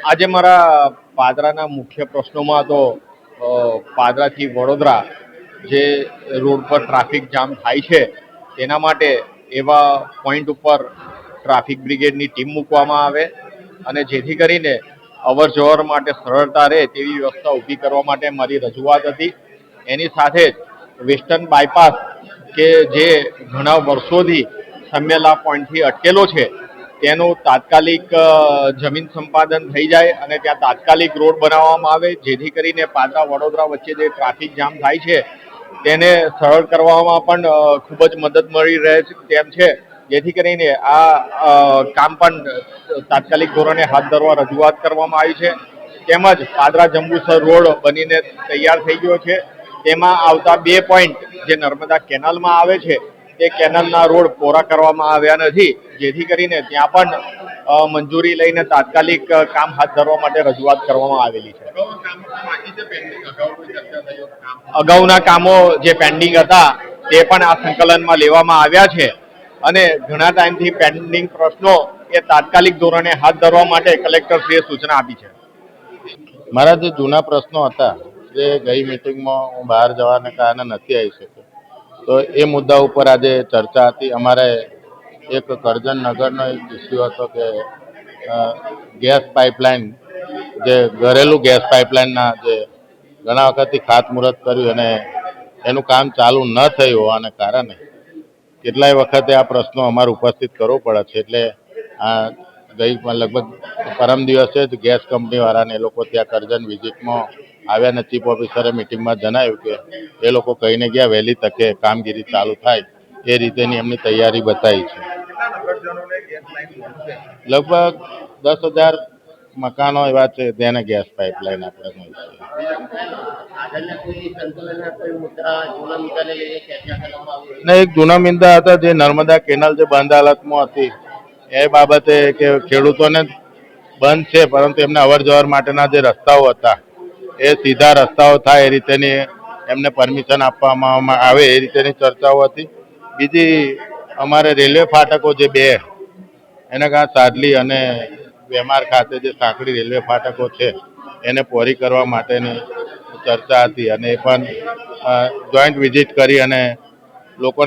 આજે મારા પાદરાના મુખ્ય પ્રશ્નોમાં તો પાદરાથી વડોદરા જે રોડ પર ટ્રાફિક જામ થાય છે તેના માટે એવા પોઈન્ટ ઉપર ટ્રાફિક બ્રિગેડની ટીમ મૂકવામાં આવે અને જેથી કરીને અવર જવર માટે સરળતા રહે તેવી વ્યવસ્થા ઊભી કરવા માટે મારી રજૂઆત હતી. એની સાથે જ વેસ્ટર્ન બાયપાસ કે જે ઘણા વર્ષોથી સમેલા પોઈન્ટથી અટકેલો છે તેનું તાત્કાલિક જમીન સંપાદન થઈ જાય અને ત્યાં તાત્કાલિક રોડ બનાવવામાં આવે જેથી કરીને પાદરા વડોદરા વચ્ચે જે ટ્રાફિક જામ થાય છે તેને સરળ કરવામાં પણ ખૂબ જ મદદ મળી રહે છે તેમ છે. જેથી કરીને આ કામ પણ તાત્કાલિક ધોરણે હાથ ધરવા રજૂઆત કરવામાં આવી છે. તેમજ પાદરા જંબુસર રોડ બનીને તૈયાર થઈ ગયો છે. તેમાં આવતા 2 પોઈન્ટ જે નર્મદા કેનાલમાં આવે છે તે કેનાલના રોડ પૂરા કરવામાં આવ્યા નથી જેથી કરીને ત્યાં પણ મંજૂરી લઈને તાત્કાલિક કામ હાથ ધરવા માટે રજૂઆત કરવામાં આવેલી છે. અગાઉના કામો જે પેન્ડિંગ હતા તે પણ આ સંકલનમાં લેવામાં આવ્યા છે અને ઘણા ટાઈમથી પેન્ડિંગ પ્રશ્નો એ તાત્કાલિક ધોરણે હાથ ધરવા માટે કલેક્ટરશ્રીએ સૂચના આપી છે. મારા જે જૂના પ્રશ્નો હતા જે ગઈ મિટિંગમાં હું બહાર જવાને કારણે નથી આવી શક્યો તો એ મુદ્દા ઉપર આજે ચર્ચા હતી. અમારે એક કરજણ નગરનો એક ઇસ્યુ હતો કે ગેસ પાઇપલાઇન જે ઘરેલું ગેસ પાઇપલાઇનના જે ઘણા વખતથી ખાતમુહૂર્ત કર્યું અને એનું કામ ચાલુ ન થયું હોવાને કારણે કેટલાય વખતે આ પ્રશ્નો અમારે ઉપસ્થિત કરવો પડે છે. એટલે આ લગભગ પરમ દિવસે જ ગેસ કંપનીવાળાને એ લોકો ત્યાં કરજણ વિઝિટમાં આવ્યા અને ચીફ ઓફિસરે મિટિંગમાં જણાવ્યું કે એ લોકો કહીને ગયા વહેલી તકે કામગીરી ચાલુ થાય એ રીતેની એમની તૈયારી બતાવી છે. લગભગ 10,000 મકાનો એવા છે તેને ગેસ પાઇપલાઇન આપણે મળશે. એક જૂના મુદ્દા હતા જે નર્મદા કેનાલ જે બંધ હાલતમાં હતી એ બાબતે કે ખેડૂતોને બંધ છે પરંતુ એમને અવર જવર માટેના જે રસ્તાઓ હતા એ સીધા રસ્તાઓ થાય એ રીતેની એમને પરમિશન આપવામાં આવે એ રીતેની ચર્ચાઓ હતી. બીજી અમારે રેલવે ફાટકો જે 2 એના કારણે સાદલી અને વેમાર ખાતે જે સાંકડી રેલવે ફાટકો છે એને પહોળી કરવા માટેની ચર્ચા હતી અને એ પણ જોઈન્ટ વિઝિટ કરી અને લોકો